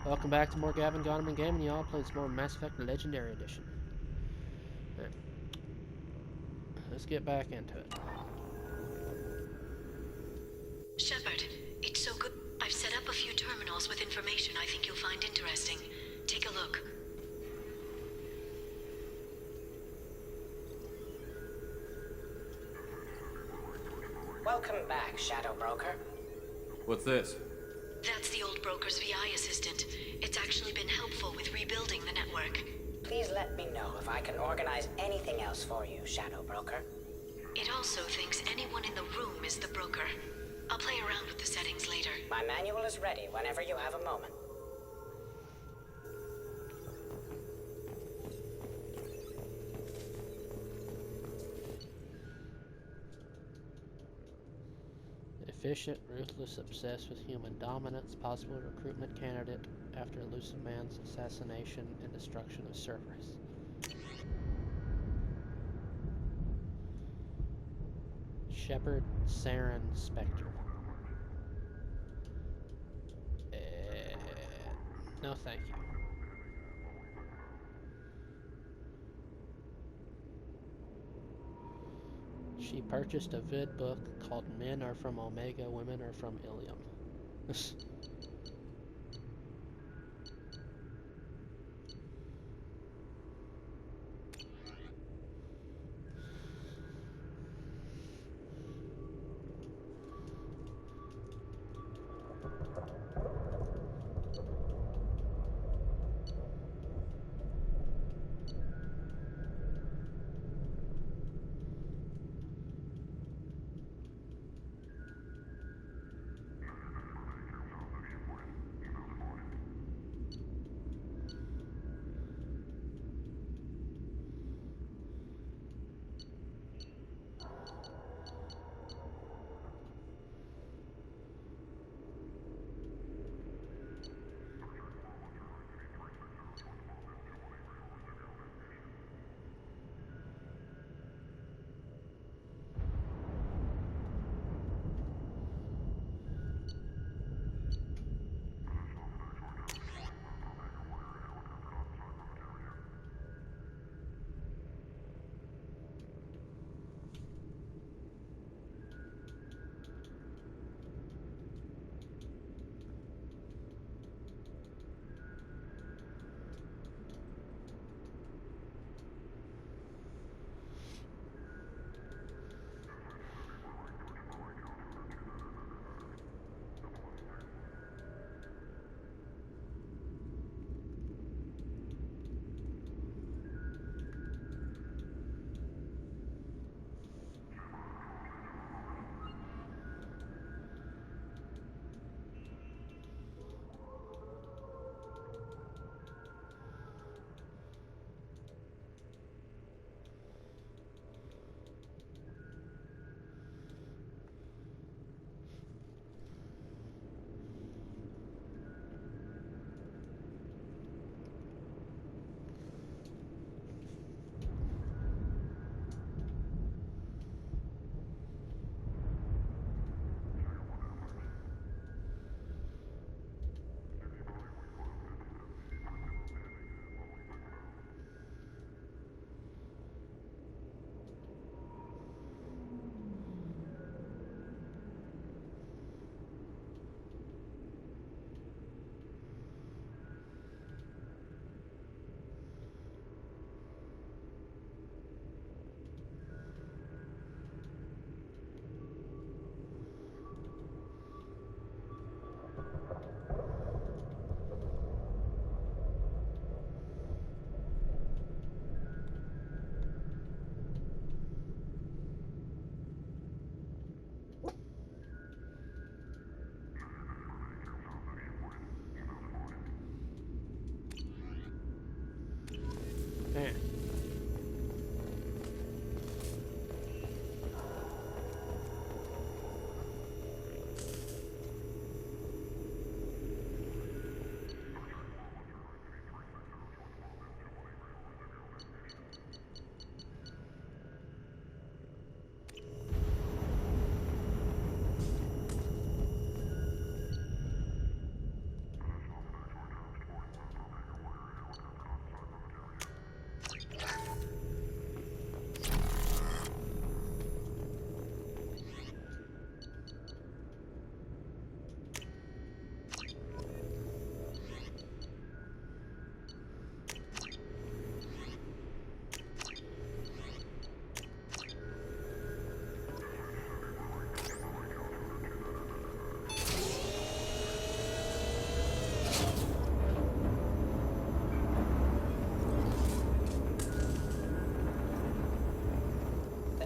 Welcome back to more Gavin, Gonterman Gaming. Y'all played some more Mass Effect Legendary Edition. Right. Let's get back into it. Shepard, it's so good. I've set up a few terminals with information I think you'll find interesting. Take a look. Welcome back, Shadow Broker. What's this? That's the old broker's VI assistant. It's actually been helpful with rebuilding the network. Please let me know if I can organize anything else for you, Shadow Broker. It also thinks anyone in the room is the broker. I'll play around with the settings later. My manual is ready whenever you have a moment. Efficient, ruthless, obsessed with human dominance, possible recruitment candidate after Lawson Man's assassination and destruction of Cerberus. Shepard Saren Spectre. No, thank you. She purchased a vid book called Men Are From Omega, Women Are From Ilium.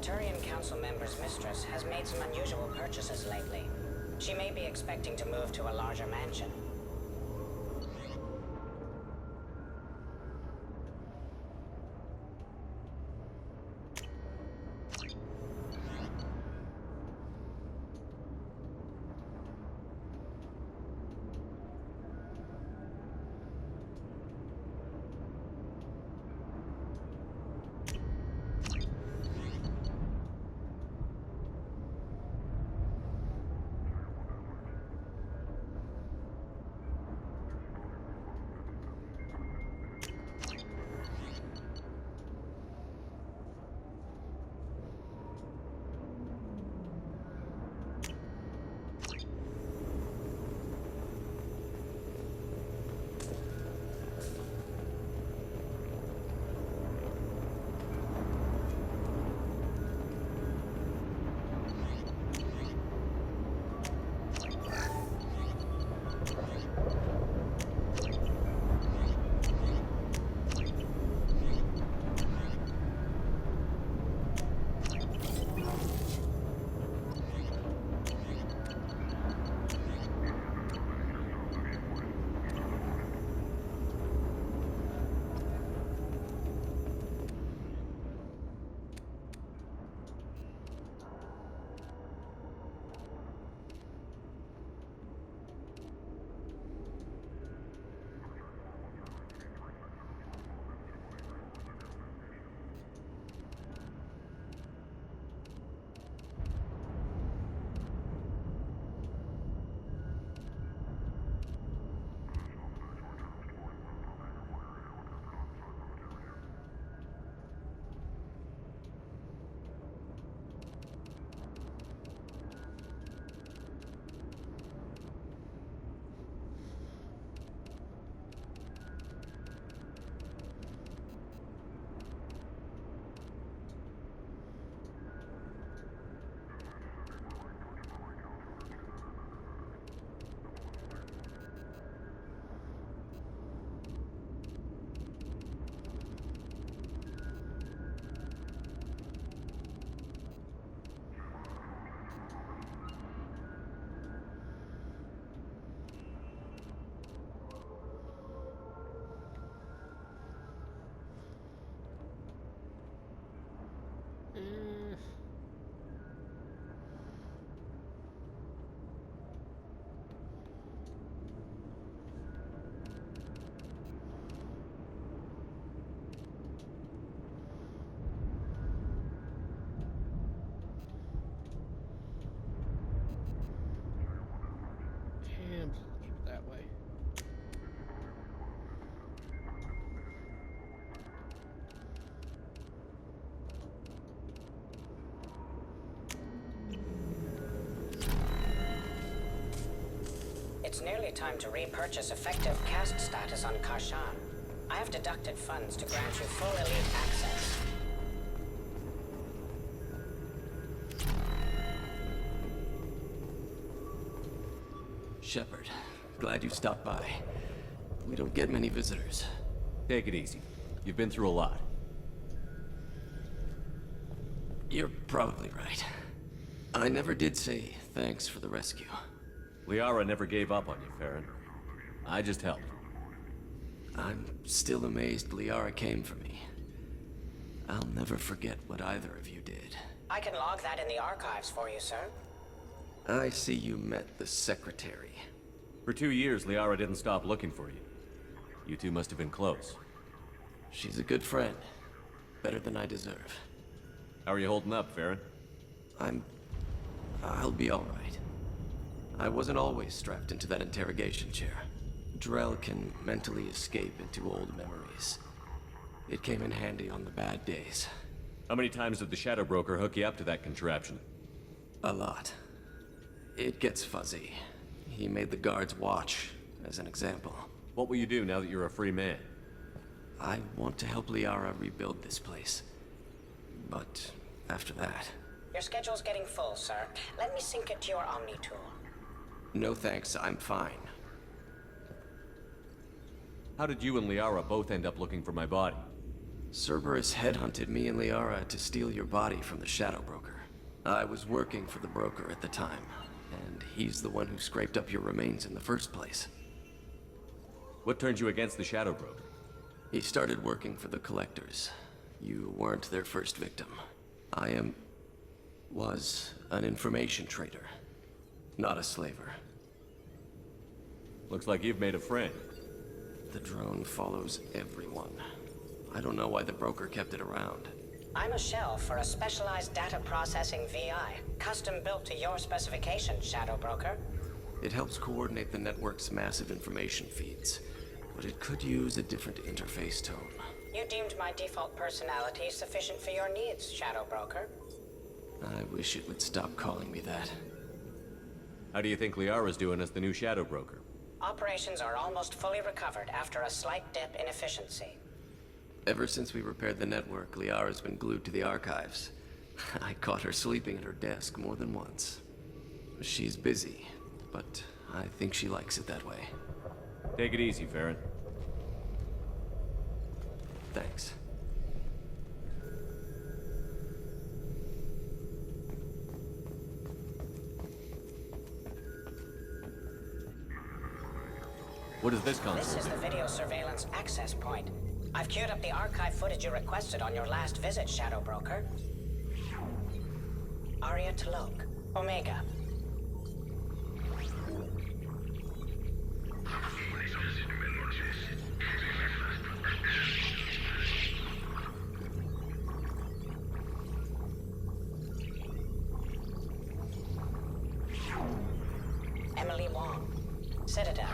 Turian Council member's mistress has made some unusual purchases lately. She may be expecting to move to a larger mansion. And keep it that way. It's nearly time to repurchase effective caste status on Karshan. I have deducted funds to grant you full elite access. Shepard, glad you stopped by. We don't get many visitors. Take it easy. You've been through a lot. You're probably right. I never did say thanks for the rescue. Liara never gave up on you, Farron. I just helped. I'm still amazed Liara came for me. I'll never forget what either of you did. I can log that in the archives for you, sir. I see you met the secretary. For 2 years, Liara didn't stop looking for you. You two must have been close. She's a good friend. Better than I deserve. How are you holding up, Farron? I'll be all right. I wasn't always strapped into that interrogation chair. Drell can mentally escape into old memories. It came in handy on the bad days. How many times did the Shadow Broker hook you up to that contraption? A lot. It gets fuzzy. He made the guards watch, as an example. What will you do now that you're a free man? I want to help Liara rebuild this place. But after that... Your schedule's getting full, sir. Let me sync it to your Omni tool. No thanks, I'm fine. How did you and Liara both end up looking for my body? Cerberus headhunted me and Liara to steal your body from the Shadow Broker. I was working for the broker at the time, and he's the one who scraped up your remains in the first place. What turned you against the Shadow Broker? He started working for the Collectors. You weren't their first victim. Was an information trader, not a slaver. Looks like you've made a friend. The drone follows everyone. I don't know why the broker kept it around. I'm a shell for a specialized data processing VI, custom built to your specifications, Shadow Broker. It helps coordinate the network's massive information feeds, but it could use a different interface tone. You deemed my default personality sufficient for your needs, Shadow Broker. I wish it would stop calling me that. How do you think Liara's doing as the new Shadow Broker? Operations are almost fully recovered after a slight dip in efficiency. Ever since we repaired the network, Liara's been glued to the archives. I caught her sleeping at her desk more than once. She's busy, but I think she likes it that way. Take it easy, Farron. Thanks. What is this This console? is the video surveillance access point. I've queued up the archive footage you requested on your last visit, Shadow Broker. Aria Talok, Omega. Emily Wong, Citadel.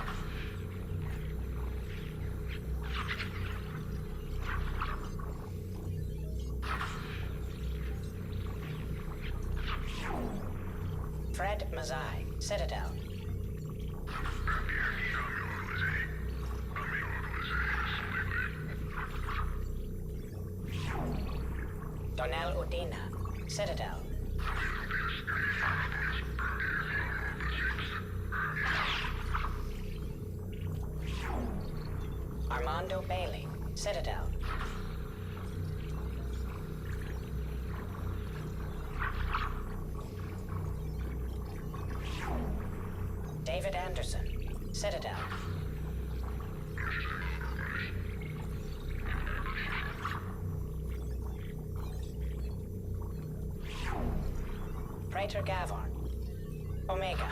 Fred Mazai, Citadel. Donnell Udina, Citadel. Armando Bailey, Citadel. David Anderson, Citadel. Praetor Gavin, Omega.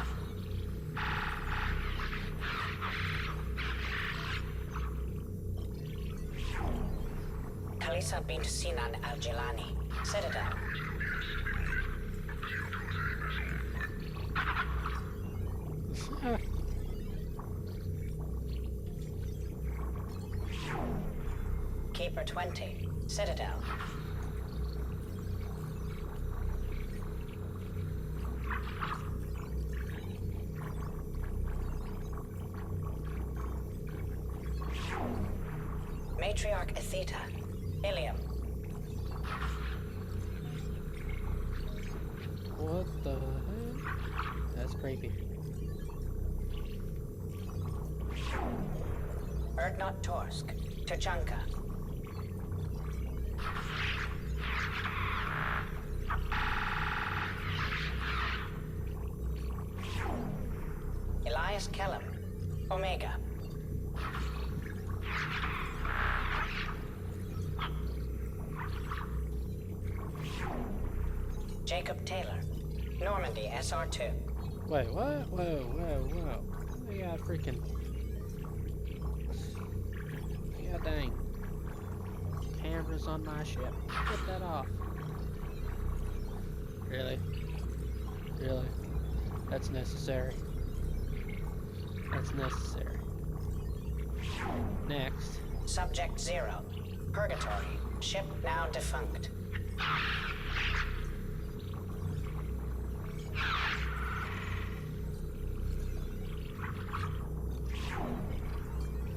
Kalisa bint Sinan Al-Jilani, Citadel. Keeper 20, Citadel. Matriarch Atheta, Ilium. What the heck? That's creepy. Erdnot Torsk, Tuchanka. Elias Kellum, Omega. Jacob Taylor, Normandy SR2. Wait, what? Whoa. We got freaking... God dang. Cameras on my ship. Get that off. Really? Really? That's necessary. That's necessary. Next. Subject 0, Purgatory, ship now defunct.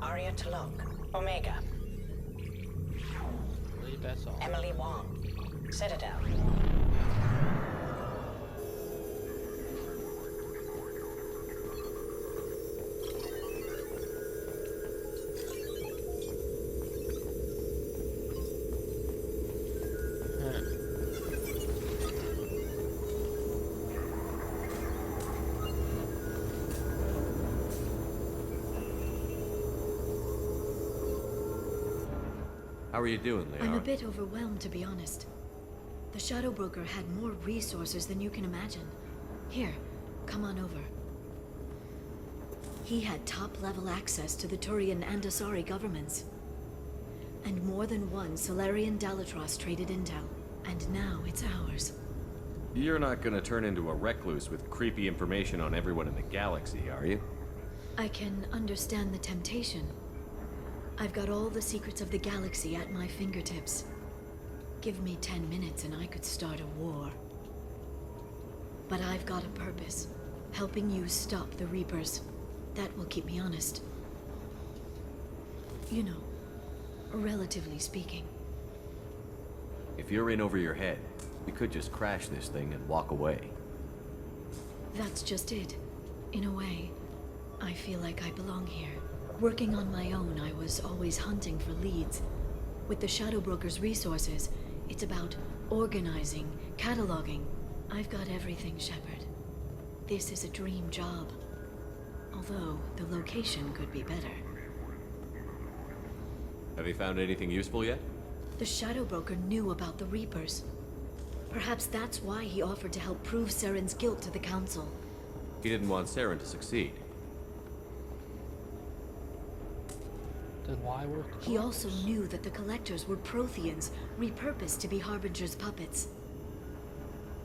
Aria Talok, Omega. Leave that's all. Emily Wong, Citadel. How are you doing, Liara? I'm a bit overwhelmed, to be honest. The Shadow Broker had more resources than you can imagine. Here, come on over. He had top-level access to the Turian and Asari governments. And more than one Solarian Dalatros traded intel. And now it's ours. You're not gonna turn into a recluse with creepy information on everyone in the galaxy, are you? I can understand the temptation. I've got all the secrets of the galaxy at my fingertips. Give me 10 minutes and I could start a war. But I've got a purpose. Helping you stop the Reapers. That will keep me honest. You know, relatively speaking. If you're in over your head, we could just crash this thing and walk away. That's just it. In a way, I feel like I belong here. Working on my own, I was always hunting for leads. With the Shadow Broker's resources, it's about organizing, cataloging. I've got everything, Shepard. This is a dream job. Although, the location could be better. Have you found anything useful yet? The Shadow Broker knew about the Reapers. Perhaps that's why he offered to help prove Saren's guilt to the Council. He didn't want Saren to succeed. Then why work the He also Collectors? knew that the Collectors were Protheans, repurposed to be Harbinger's puppets.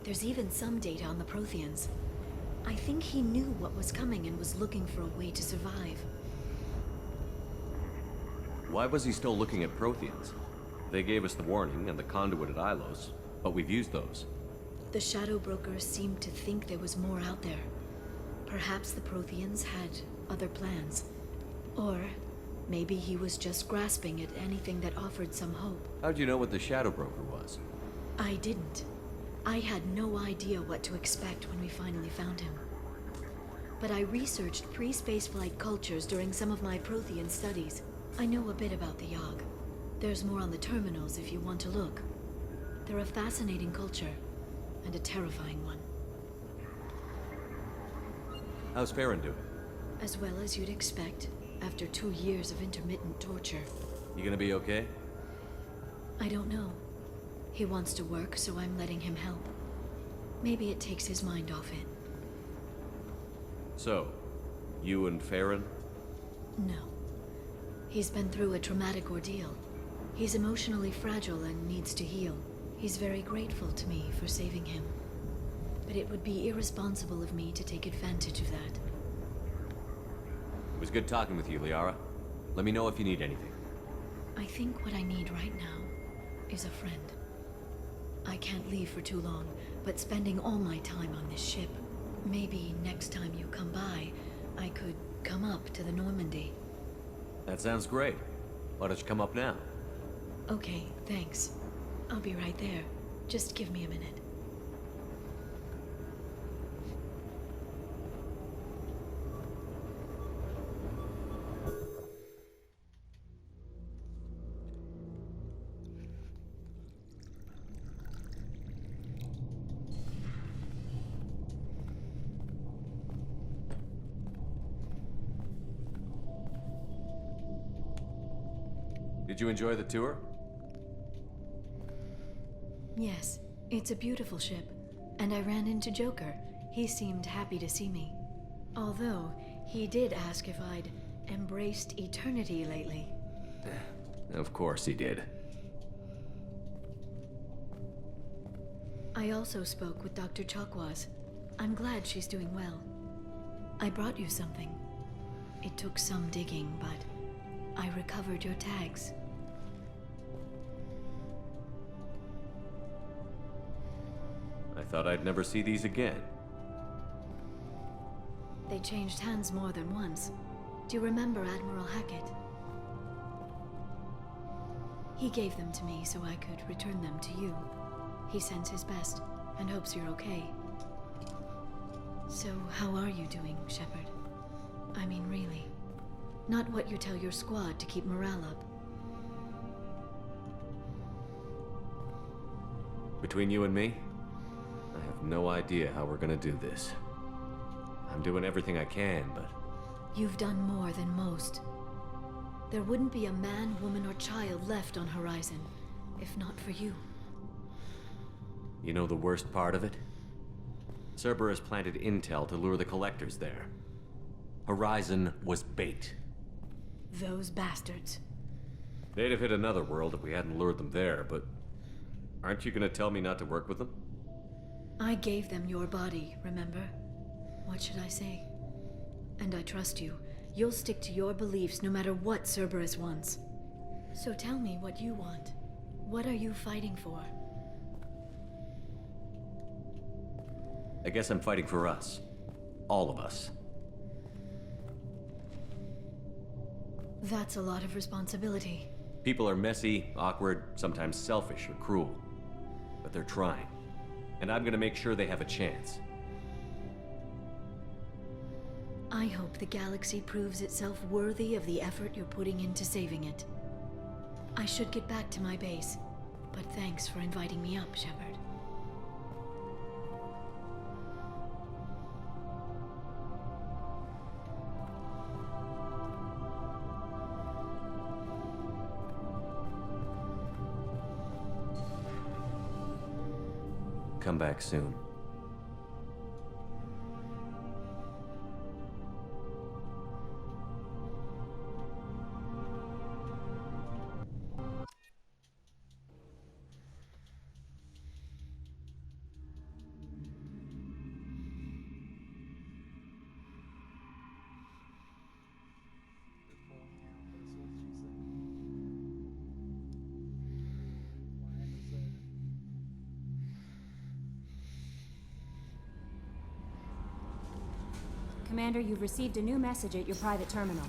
There's even some data on the Protheans. I think he knew what was coming and was looking for a way to survive. Why was he still looking at Protheans? They gave us the warning and the conduit at Ilos, but we've used those. The Shadow Broker seemed to think there was more out there. Perhaps the Protheans had other plans. Or maybe he was just grasping at anything that offered some hope. How'd you know what the Shadow Broker was? I didn't. I had no idea what to expect when we finally found him. But I researched pre-spaceflight cultures during some of my Prothean studies. I know a bit about the Yogg. There's more on the terminals if you want to look. They're a fascinating culture, and a terrifying one. How's Farron doing? As well as you'd expect, after 2 years of intermittent torture. You gonna be okay? I don't know. He wants to work, so I'm letting him help. Maybe it takes his mind off it. So, you and Farron? No. He's been through a traumatic ordeal. He's emotionally fragile and needs to heal. He's very grateful to me for saving him. But it would be irresponsible of me to take advantage of that. It was good talking with you, Liara. Let me know if you need anything. I think what I need right now is a friend. I can't leave for too long, but spending all my time on this ship. Maybe next time you come by, I could come up to the Normandy. That sounds great. Why don't you come up now? Okay, thanks. I'll be right there. Just give me a minute. Did you enjoy the tour? Yes, it's a beautiful ship. And I ran into Joker. He seemed happy to see me. Although, he did ask if I'd embraced eternity lately. Of course he did. I also spoke with Dr. Chakwas. I'm glad she's doing well. I brought you something. It took some digging, but I recovered your tags. I thought I'd never see these again. They changed hands more than once. Do you remember Admiral Hackett? He gave them to me so I could return them to you. He sends his best and hopes you're okay. So, how are you doing, Shepard? I mean, really. Not what you tell your squad to keep morale up. Between you and me, I have no idea how we're gonna do this. I'm doing everything I can, but You've done more than most. there wouldn't be a man, woman, or child left on Horizon, if not for you. You know the worst part of it? Cerberus planted intel to lure the collectors there. Horizon was bait. Those bastards. They'd have hit another world if we hadn't lured them there, but... aren't you gonna tell me not to work with them? I gave them your body, remember? What should I say? And I trust you. You'll stick to your beliefs no matter what Cerberus wants. So tell me what you want. What are you fighting for? I guess I'm fighting for us. All of us. That's a lot of responsibility. People are messy, awkward, sometimes selfish or cruel. But they're trying. And I'm gonna make sure they have a chance. I hope the galaxy proves itself worthy of the effort you're putting into saving it. I should get back to my base, but thanks for inviting me up, Shepard. Come back soon. Commander, you've received a new message at your private terminal.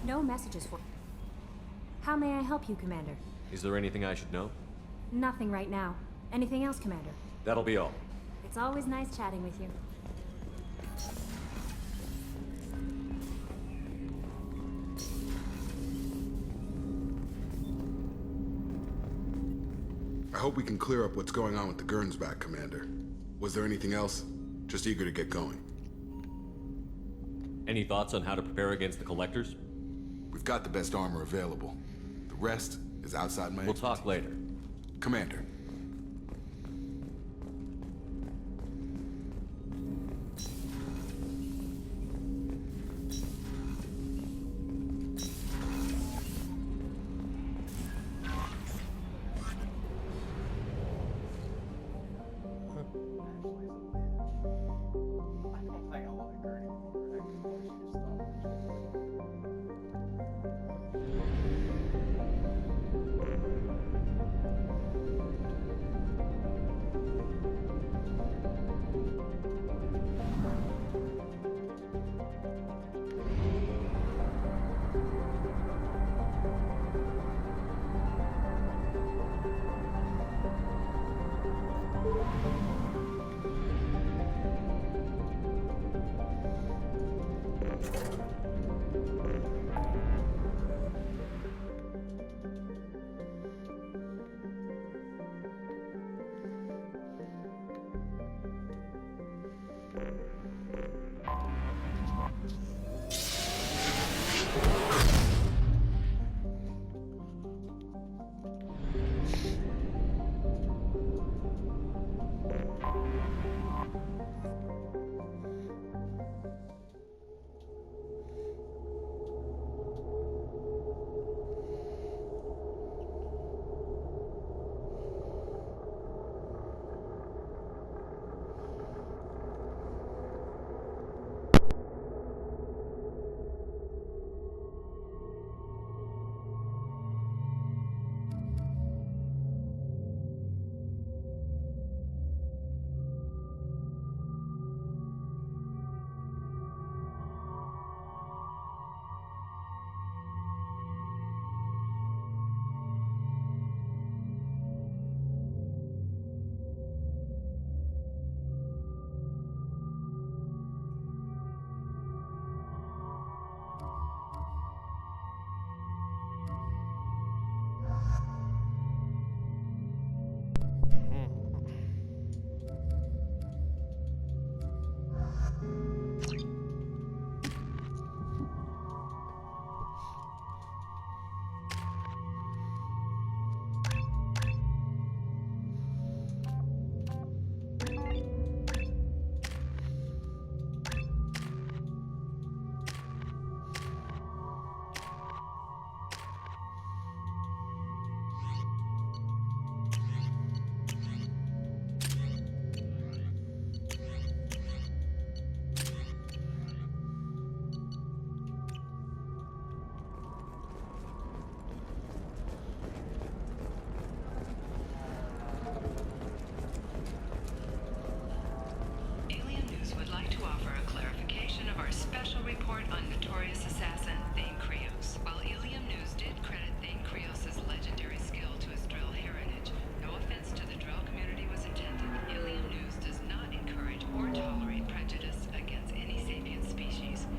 No messages for... How may I help you, Commander? Is there anything I should know? Nothing right now. Anything else, Commander? That'll be all. It's always nice chatting with you. I hope we can clear up what's going on with the Gernsback, Commander. Was there anything else? Just eager to get going. Any thoughts on how to prepare against the Collectors? We've got the best armor available. The rest is outside my We'll talk later. Commander.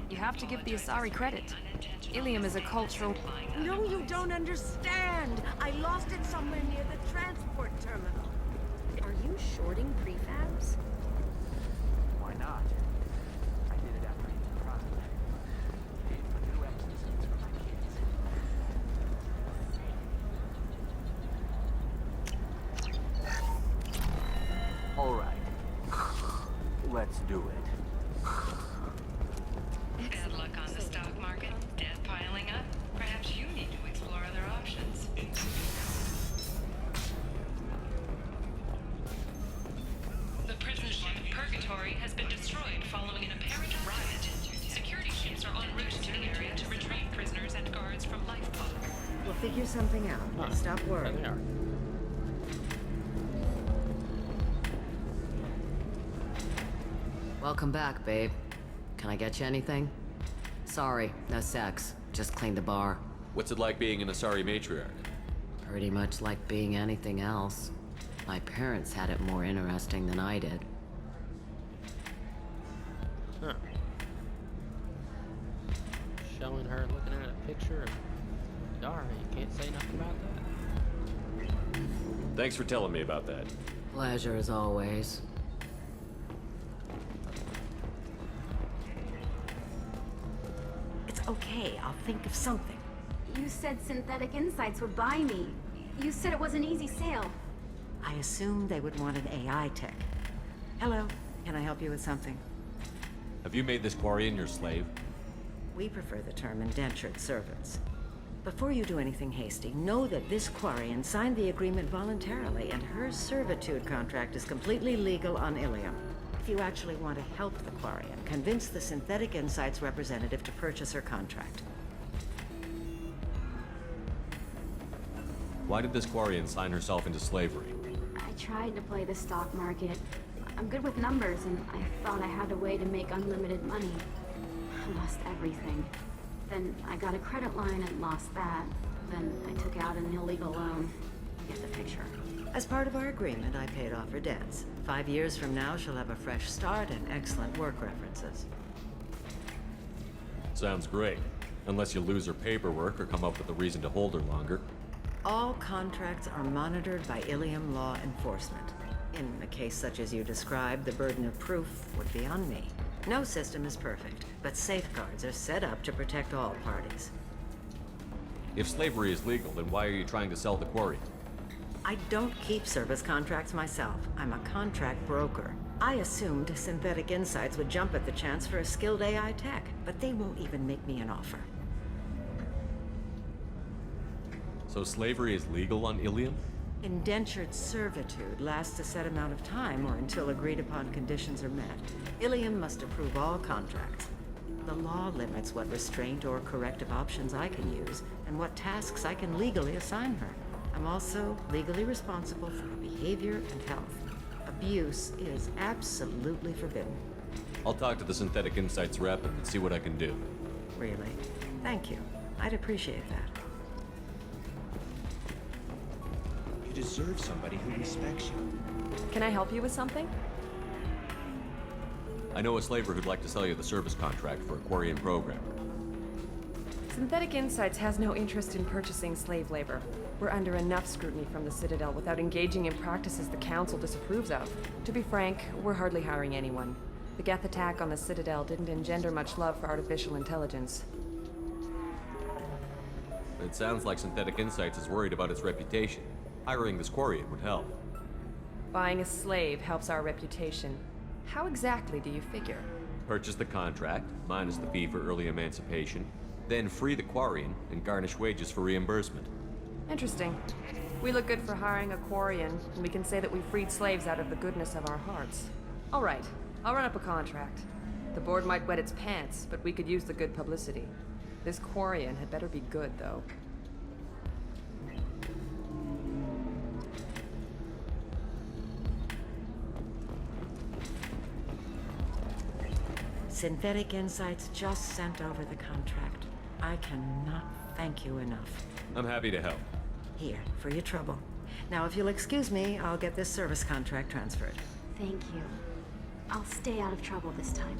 You have to give the Asari credit. Ilium is a cultural... No, you don't understand! I lost it somewhere near the transport terminal. Are you shorting prefabs? Why not? I did it after each project. Paid for new exosuits for my kids. All right. Let's do it. Bad luck on the stock market, debt piling up. Perhaps you need to explore other options. The prison ship Purgatory has been destroyed following an apparent riot. Security ships are en route to the area to retrieve prisoners and guards from life pod. We'll figure something out. Stop worrying. There they are. Welcome back, babe. Can I get you anything? Sorry, no sex. Just cleaned the bar. What's it like being an Asari matriarch? Pretty much like being anything else. My parents had it more interesting than I did. Huh. Showing her looking at a picture of Dara. You can't say nothing about that. Thanks for telling me about that. Pleasure as always. It's okay. I'll think of something. You said Synthetic Insights would buy me. You said it was an easy sale. I assumed they would want an AI tech. Hello. Can I help you with something? Have you made this Quarian your slave? We prefer the term indentured servants. Before you do anything hasty, know that this Quarian signed the agreement voluntarily, and her servitude contract is completely legal on Ilium. If you actually want to help the Quarian, convince the Synthetic Insights representative to purchase her contract. Why did this Quarian sign herself into slavery? I tried to play the stock market. I'm good with numbers, and I thought I had a way to make unlimited money. I lost everything. Then I got a credit line and lost that. Then I took out an illegal loan. You get the picture. As part of our agreement, I paid off her debts. 5 years from now, she'll have a fresh start and excellent work references. Sounds great. Unless you lose her paperwork or come up with a reason to hold her longer. All contracts are monitored by Ilium law enforcement. In a case such as you described, the burden of proof would be on me. No system is perfect, but safeguards are set up to protect all parties. If slavery is legal, then why are you trying to sell the quarry? I don't keep service contracts myself. I'm a contract broker. I assumed Synthetic Insights would jump at the chance for a skilled AI tech, but they won't even make me an offer. So slavery is legal on Ilium? Indentured servitude lasts a set amount of time or until agreed upon conditions are met. Ilium must approve all contracts. The law limits what restraint or corrective options I can use and what tasks I can legally assign her. I'm also legally responsible for her behavior and health. Abuse is absolutely forbidden. I'll talk to the Synthetic Insights rep and see what I can do. Really? Thank you. I'd appreciate that. You deserve somebody who respects you. Can I help you with something? I know a slaver who'd like to sell you the service contract for a Quarian program. Synthetic Insights has no interest in purchasing slave labor. We're under enough scrutiny from the Citadel without engaging in practices the Council disapproves of. To be frank, we're hardly hiring anyone. The Geth attack on the Citadel didn't engender much love for artificial intelligence. It sounds like Synthetic Insights is worried about its reputation. Hiring this Quarian would help. Buying a slave helps our reputation. How exactly do you figure? Purchase the contract, minus the fee for early emancipation, then free the Quarian and garnish wages for reimbursement. Interesting. We look good for hiring a Quarian, and we can say that we freed slaves out of the goodness of our hearts. All right, I'll run up a contract. The board might wet its pants, but we could use the good publicity. This Quarian had better be good, though. Synthetic Insights just sent over the contract. I cannot thank you enough. I'm happy to help. Here, for your trouble. Now, if you'll excuse me, I'll get this service contract transferred. Thank you. I'll stay out of trouble this time.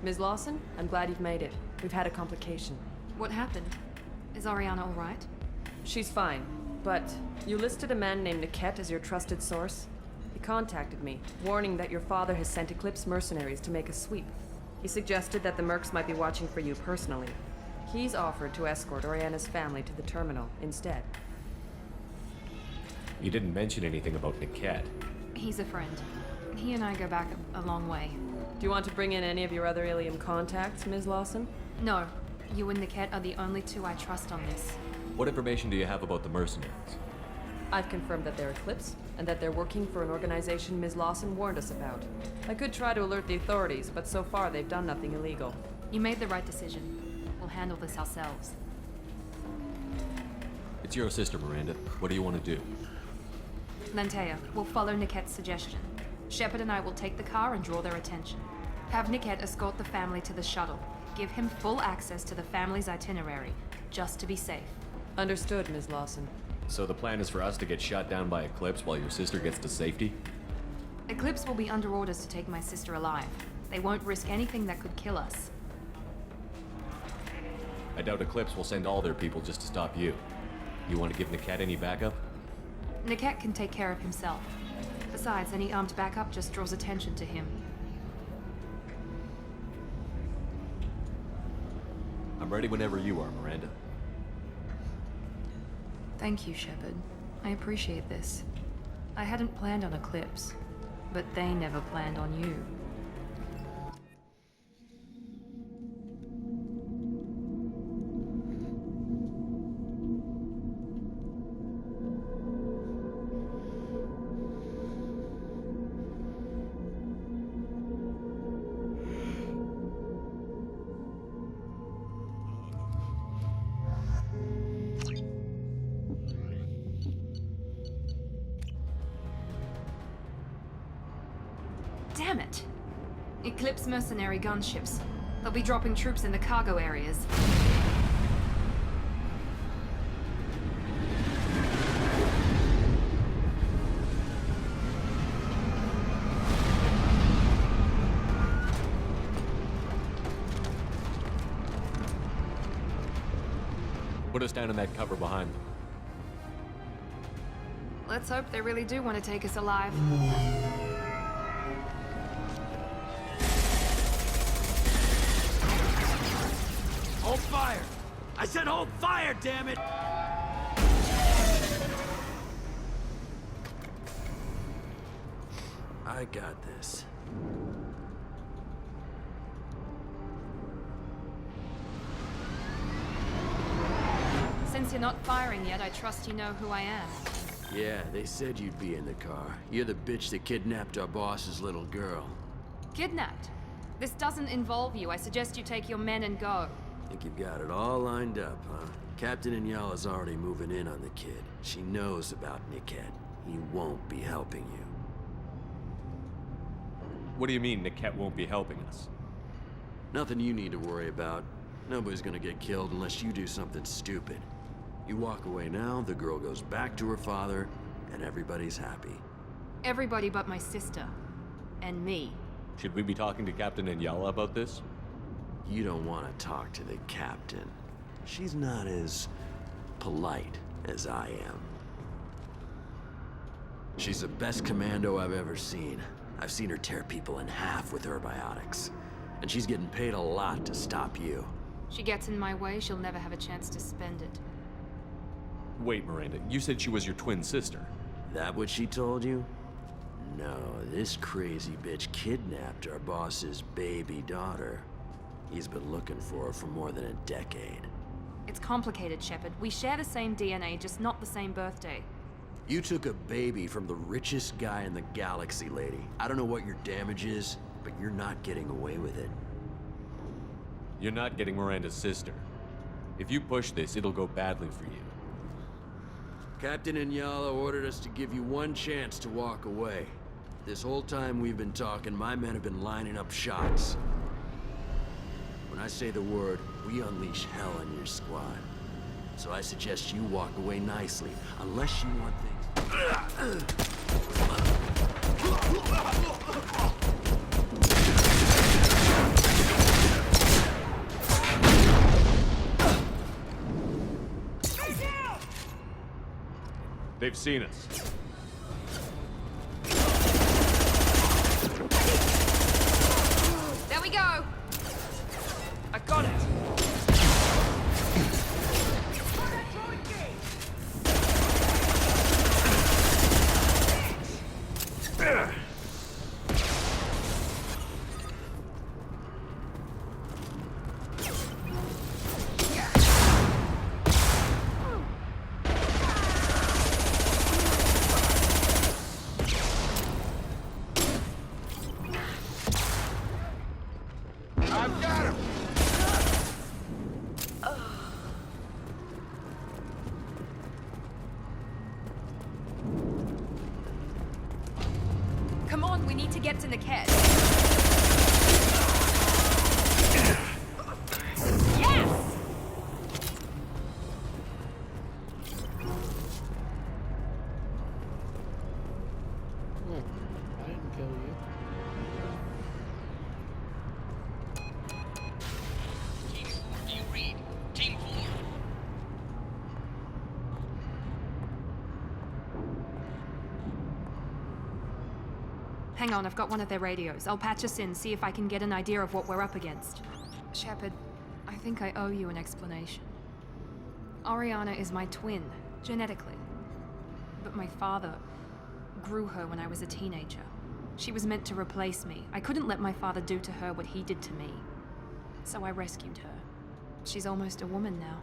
Ms. Lawson, I'm glad you've made it. We've had a complication. What happened? Is Oriana all right? She's fine, but you listed a man named Niket as your trusted source. He contacted me, warning that your father has sent Eclipse mercenaries to make a sweep. He suggested that the mercs might be watching for you personally. He's offered to escort Oriana's family to the terminal instead. You didn't mention anything about Niket. He's a friend. He and I go back a long way. Do you want to bring in any of your other Ilium contacts, Ms. Lawson? No. You and Niket are the only two I trust on this. What information do you have about the mercenaries? I've confirmed that they're Eclipse, and that they're working for an organization Ms. Lawson warned us about. I could try to alert the authorities, but so far they've done nothing illegal. You made the right decision. We'll handle this ourselves. It's your sister, Miranda. What do you want to do? Lantea, we'll follow Niket's suggestion. Shepard and I will take the car and draw their attention. Have Niket escort the family to the shuttle. Give him full access to the family's itinerary, just to be safe. Understood, Ms. Lawson. So the plan is for us to get shot down by Eclipse while your sister gets to safety? Eclipse will be under orders to take my sister alive. They won't risk anything that could kill us. I doubt Eclipse will send all their people just to stop you. You want to give Niket any backup? Niket can take care of himself. Besides, any armed backup just draws attention to him. I'm ready whenever you are, Miranda. Thank you, Shepard. I appreciate this. I hadn't planned on Eclipse, but they never planned on you. Damn it! Eclipse mercenary gunships. They'll be dropping troops in the cargo areas. Put us down in that cover behind them. Let's hope they really do want to take us alive. Hold fire! I said hold fire, damn it! I got this. Since you're not firing yet, I trust you know who I am. Yeah, they said you'd be in the car. You're the bitch that kidnapped our boss's little girl. Kidnapped? This doesn't involve you. I suggest you take your men and go. Think you've got it all lined up, huh? Captain Inyala's already moving in on the kid. She knows about Niket. He won't be helping you. What do you mean Niket won't be helping us? Nothing you need to worry about. Nobody's gonna get killed unless you do something stupid. You walk away now, the girl goes back to her father, and everybody's happy. Everybody but my sister. And me. Should we be talking to Captain Inyala about this? You don't want to talk to the captain. She's not as polite as I am. She's the best commando I've ever seen. I've seen her tear people in half with herbiotics. And she's getting paid a lot to stop you. She gets in my way, she'll never have a chance to spend it. Wait, Miranda, you said she was your twin sister. That what she told you? No, this crazy bitch kidnapped our boss's baby daughter. He's been looking for her for more than a decade. It's complicated, Shepard. We share the same DNA, just not the same birthday. You took a baby from the richest guy in the galaxy, lady. I don't know what your damage is, but you're not getting away with it. You're not getting Miranda's sister. If you push this, it'll go badly for you. Captain Inyala ordered us to give you one chance to walk away. This whole time we've been talking, my men have been lining up shots. When I say the word, we unleash hell in your squad. So I suggest you walk away nicely, unless you want things... They've seen us. There we go! I got it! Come on, we need to get to Niket. Yes! I didn't kill you. Team 4, do you read? Team 4. Hang on, I've got one of their radios. I'll patch us in, see if I can get an idea of what we're up against. Shepard, I think I owe you an explanation. Oriana is my twin, genetically. But my father grew her when I was a teenager. She was meant to replace me. I couldn't let my father do to her what he did to me. So I rescued her. She's almost a woman now.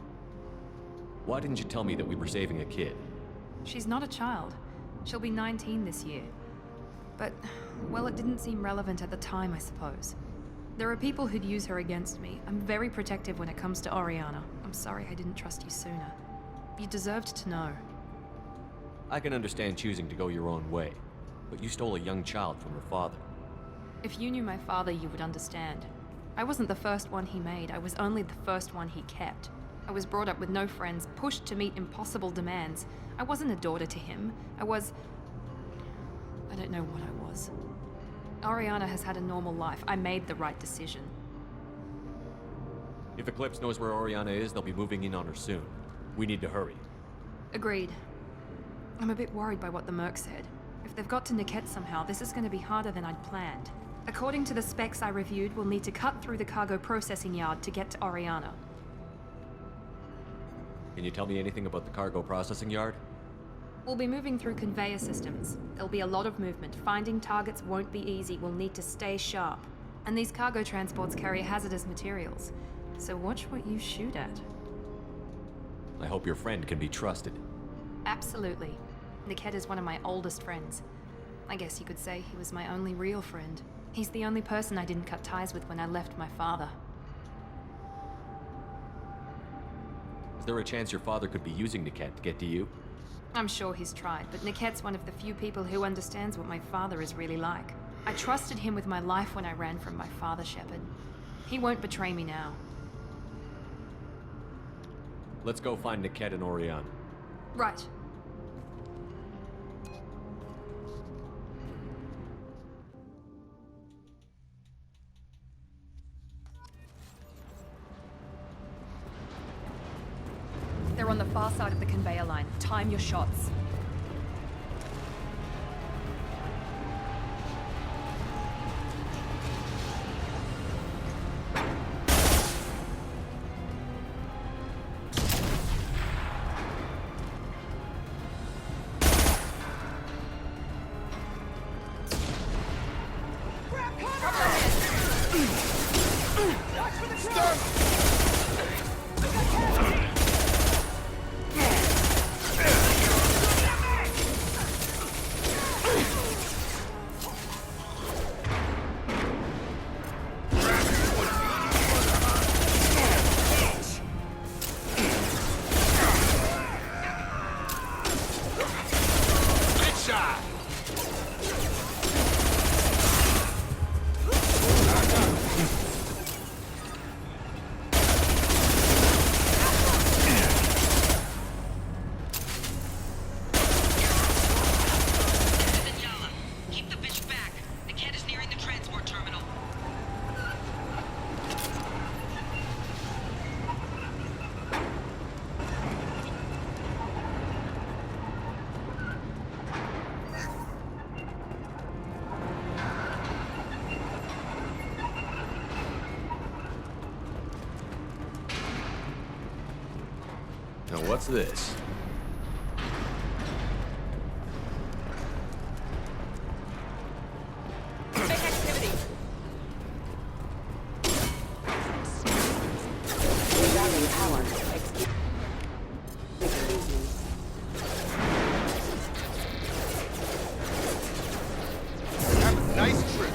Why didn't you tell me that we were saving a kid? She's not a child. She'll be 19 this year. But, well, it didn't seem relevant at the time, I suppose. There are people who'd use her against me. I'm very protective when it comes to Oriana. I'm sorry I didn't trust you sooner. You deserved to know. I can understand choosing to go your own way, but you stole a young child from her father. If you knew my father, you would understand. I wasn't the first one he made, I was only the first one he kept. I was brought up with no friends, pushed to meet impossible demands. I wasn't a daughter to him. I don't know what I was. Oriana has had a normal life. I made the right decision. If Eclipse knows where Oriana is, they'll be moving in on her soon. We need to hurry. Agreed. I'm a bit worried by what the Merc said. If they've got to Niket somehow, this is going to be harder than I'd planned. According to the specs I reviewed, we'll need to cut through the cargo processing yard to get to Oriana. Can you tell me anything about the cargo processing yard? We'll be moving through conveyor systems. There'll be a lot of movement. Finding targets won't be easy. We'll need to stay sharp. And these cargo transports carry hazardous materials. So watch what you shoot at. I hope your friend can be trusted. Absolutely. Niket is one of my oldest friends. I guess you could say he was my only real friend. He's the only person I didn't cut ties with when I left my father. Is there a chance your father could be using Niket to get to you? I'm sure he's tried, but Niket's one of the few people who understands what my father is really like. I trusted him with my life when I ran from my father, Shepard. He won't betray me now. Let's go find Niket and Oriana. Right. They're on the far side of the conveyor line. Time your shots. Now what's this? Make activity. Regarding power. Have a nice trip.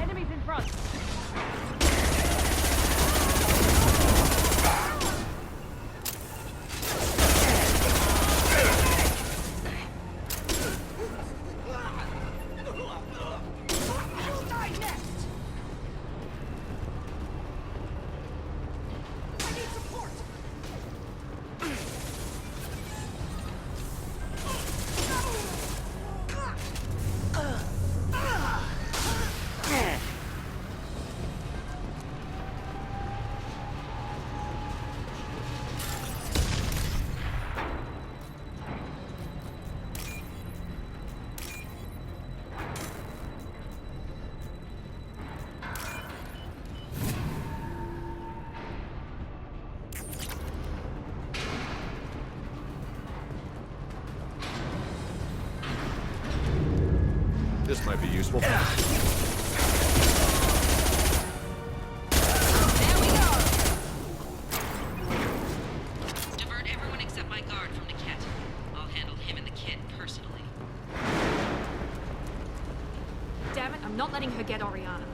Enemies in front. Might be useful. Divert everyone except my guard from Niket. I'll handle him and the kid personally. Damn it, I'm not letting her get Oriana.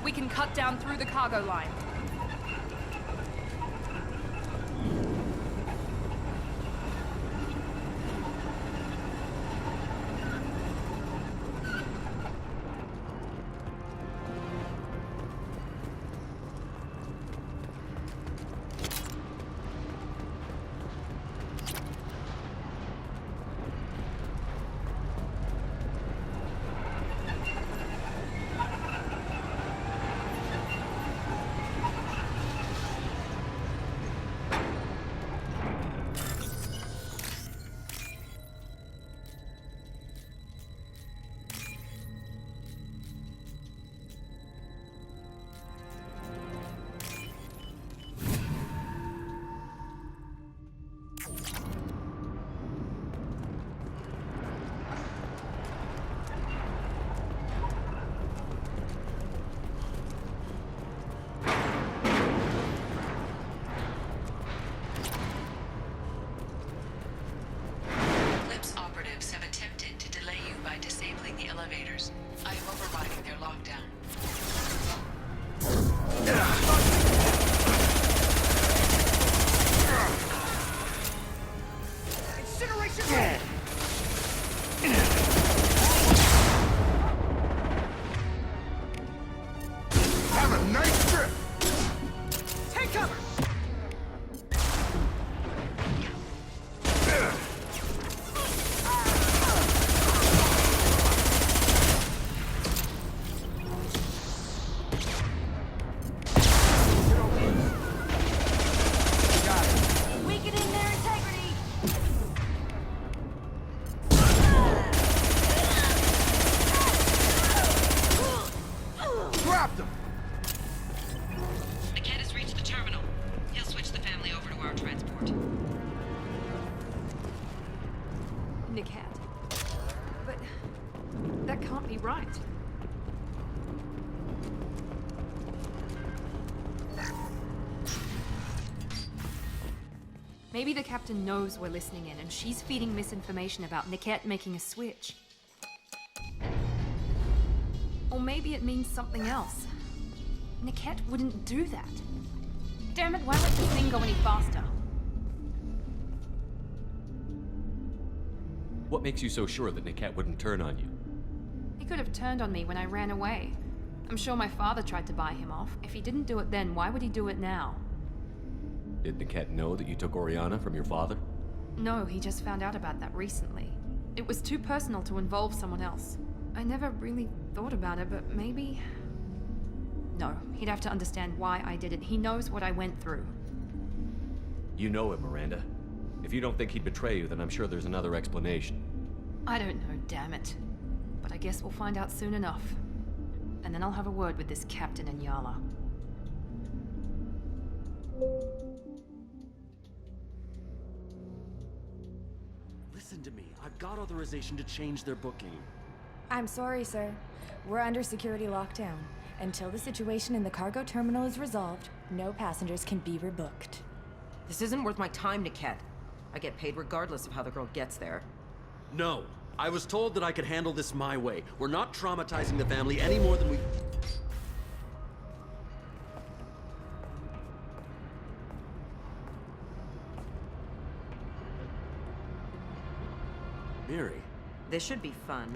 We can cut down through the cargo line. Right. Maybe the captain knows we're listening in and she's feeding misinformation about Niket making a switch. Or maybe it means something else. Niket wouldn't do that. Damn it, why let this thing go any faster? What makes you so sure that Niket wouldn't turn on you? He could have turned on me when I ran away. I'm sure my father tried to buy him off. If he didn't do it then, why would he do it now? Did Niket know that you took Oriana from your father? No, he just found out about that recently. It was too personal to involve someone else. I never really thought about it, but maybe... No, he'd have to understand why I did it. He knows what I went through. You know him, Miranda. If you don't think he'd betray you, then I'm sure there's another explanation. I don't know, damn it. But I guess we'll find out soon enough. And then I'll have a word with this captain in Yala. Listen to me. I've got authorization to change their booking. I'm sorry, sir. We're under security lockdown. Until the situation in the cargo terminal is resolved, no passengers can be rebooked. This isn't worth my time, Niket. I get paid regardless of how the girl gets there. No. I was told that I could handle this my way. We're not traumatizing the family any more than we... Miri. This should be fun.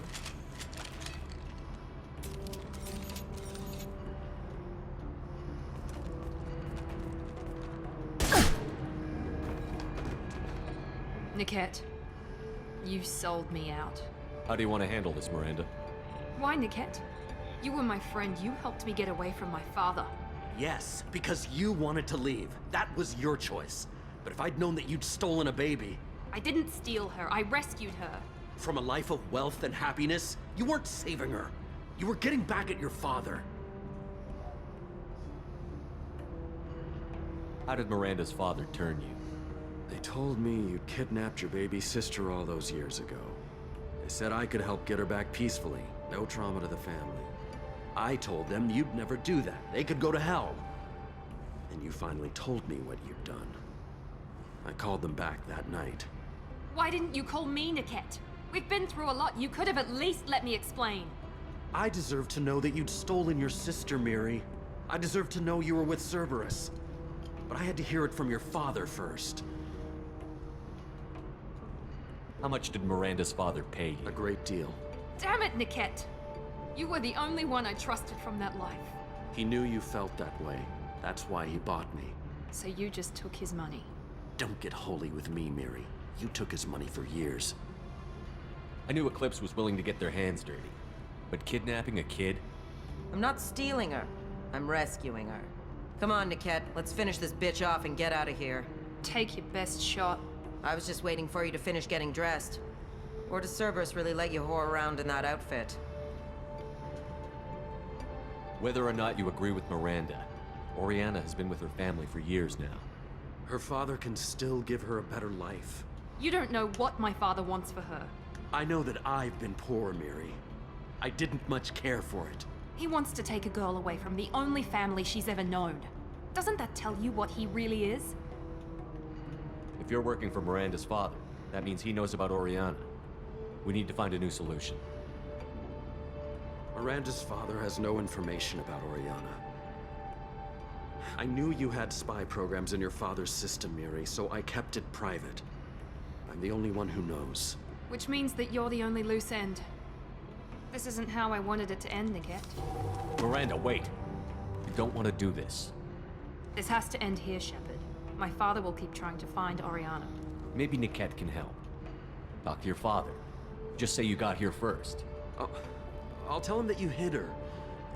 Niket, you sold me out. How do you want to handle this, Miranda? Why, Niket? You were my friend. You helped me get away from my father. Yes, because you wanted to leave. That was your choice. But if I'd known that you'd stolen a baby... I didn't steal her. I rescued her. From a life of wealth and happiness, you weren't saving her. You were getting back at your father. How did Miranda's father turn you? They told me you'd kidnapped your baby sister all those years ago. They said I could help get her back peacefully. No trauma to the family. I told them you'd never do that. They could go to hell. And you finally told me what you'd done. I called them back that night. Why didn't you call me, Niket? We've been through a lot. You could have at least let me explain. I deserve to know that you'd stolen your sister, Miri. I deserve to know you were with Cerberus. But I had to hear it from your father first. How much did Miranda's father pay you? A great deal. Damn it, Niket! You were the only one I trusted from that life. He knew you felt that way. That's why he bought me. So you just took his money? Don't get holy with me, Miri. You took his money for years. I knew Eclipse was willing to get their hands dirty. But kidnapping a kid? I'm not stealing her. I'm rescuing her. Come on, Niket. Let's finish this bitch off and get out of here. Take your best shot. I was just waiting for you to finish getting dressed. Or does Cerberus really let you whore around in that outfit? Whether or not you agree with Miranda, Oriana has been with her family for years now. Her father can still give her a better life. You don't know what my father wants for her. I know that I've been poor, Miri. I didn't much care for it. He wants to take a girl away from the only family she's ever known. Doesn't that tell you what he really is? If you're working for Miranda's father, that means he knows about Oriana. We need to find a new solution. Miranda's father has no information about Oriana. I knew you had spy programs in your father's system, Miri, so I kept it private. I'm the only one who knows. Which means that you're the only loose end. This isn't how I wanted it to end, Niket. Miranda, wait! You don't want to do this. This has to end here, Shepard. My father will keep trying to find Oriana. Maybe Niket can help. Talk to your father. Just say you got here first. I'll tell him that you hid her.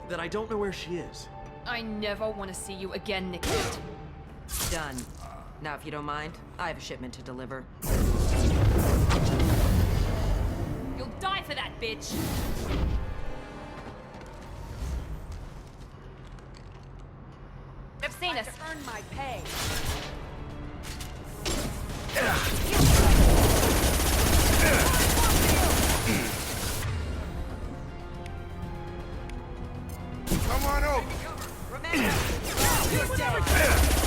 That I don't know where she is. I never want to see you again, Niket. Done. Now, if you don't mind, I have a shipment to deliver. You'll die for that, bitch! I've seen us. Earn my pay. Come on over. You're dead.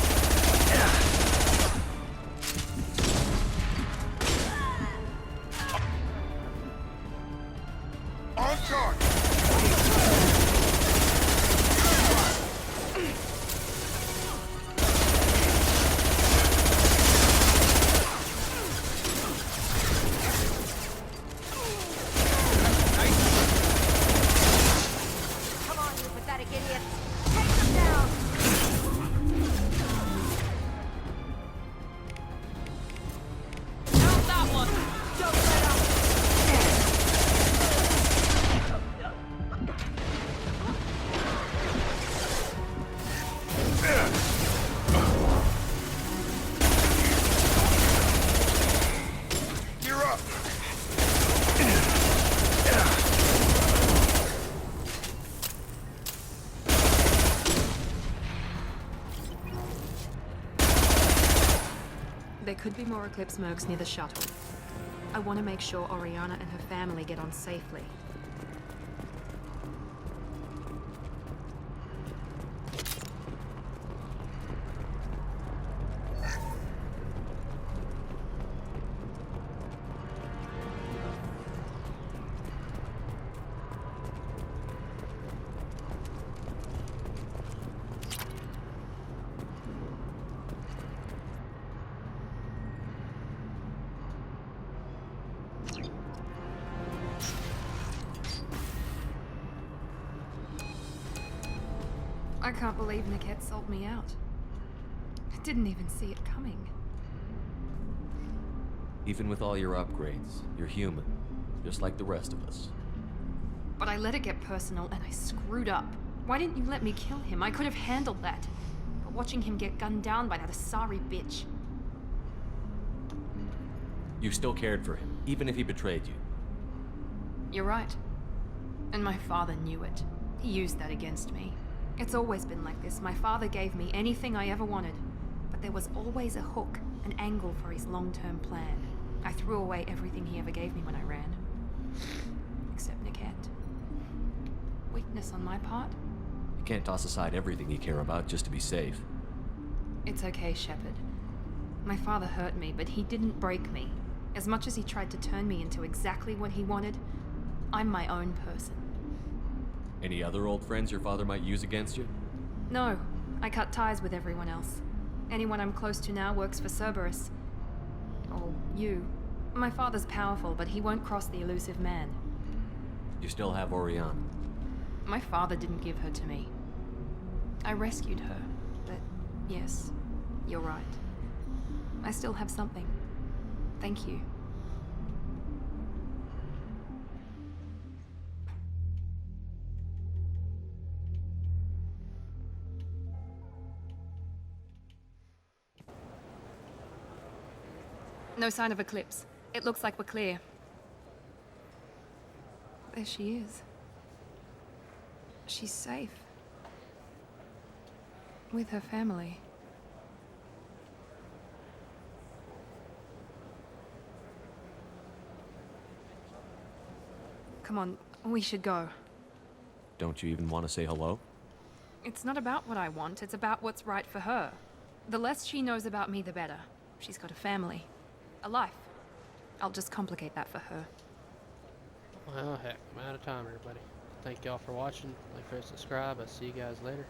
On guard. Come on, you pathetic There could be more Eclipse mercs near the shuttle. I want to make sure Oriana and her family get on safely. I can't believe Niket sold me out. I didn't even see it coming. Even with all your upgrades, you're human, just like the rest of us. But I let it get personal and I screwed up. Why didn't you let me kill him? I could have handled that. But watching him get gunned down by that Asari bitch. You still cared for him, even if he betrayed you. You're right. And my father knew it. He used that against me. It's always been like this. My father gave me anything I ever wanted. But there was always a hook, an angle for his long-term plan. I threw away everything he ever gave me when I ran. Except Niket. Weakness on my part? You can't toss aside everything you care about just to be safe. It's okay, Shepard. My father hurt me, but he didn't break me. As much as he tried to turn me into exactly what he wanted, I'm my own person. Any other old friends your father might use against you? No, I cut ties with everyone else. Anyone I'm close to now works for Cerberus. Or you. My father's powerful, but he won't cross the elusive man. You still have Oriana. My father didn't give her to me. I rescued her, but yes, you're right. I still have something. Thank you. No sign of Eclipse. It looks like we're clear. There she is. She's safe. With her family. Come on, we should go. Don't you even want to say hello? It's not about what I want, it's about what's right for her. The less she knows about me, the better. She's got a family. A life. I'll just complicate that for her. Well, heck, I'm out of time, everybody. Thank y'all for watching. Like, favorite, subscribe. I'll see you guys later.